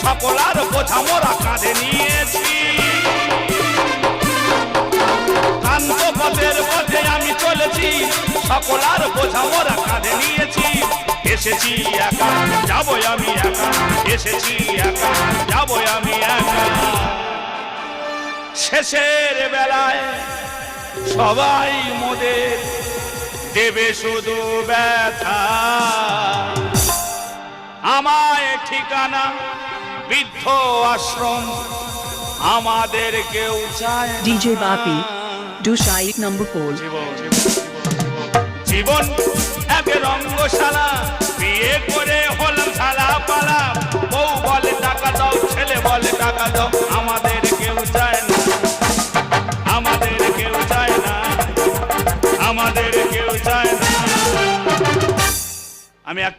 সকলার বোঝা মোরা কাঁধে নিয়েছি। ক্লান্ত পথের পথে আমি চলেছি, সকলার বোঝা মোরা কাঁধে নিয়েছি। এসেছি একা, যাবো আমি একা, এসেছি একা, যাবো আমি একা। শেষের বেলায় সবাই মোদের দেবে শুধু ব্যথা। আমায় ঠিকানা বৃদ্ধ আশ্রম, আমাদের কেউ চায় না। DJ Bapi, Dushaik number 4. জীবন এক রঙ্গশালা, বিয়ে করে হলাম শালা পালা। বউ বলে টাকা দাও, ছেলে বলে টাকা দাও, আমাদের কেউ চায় না, আমাদের কেউ চায় না, আমাদের কেউ চায় না। আমি একটা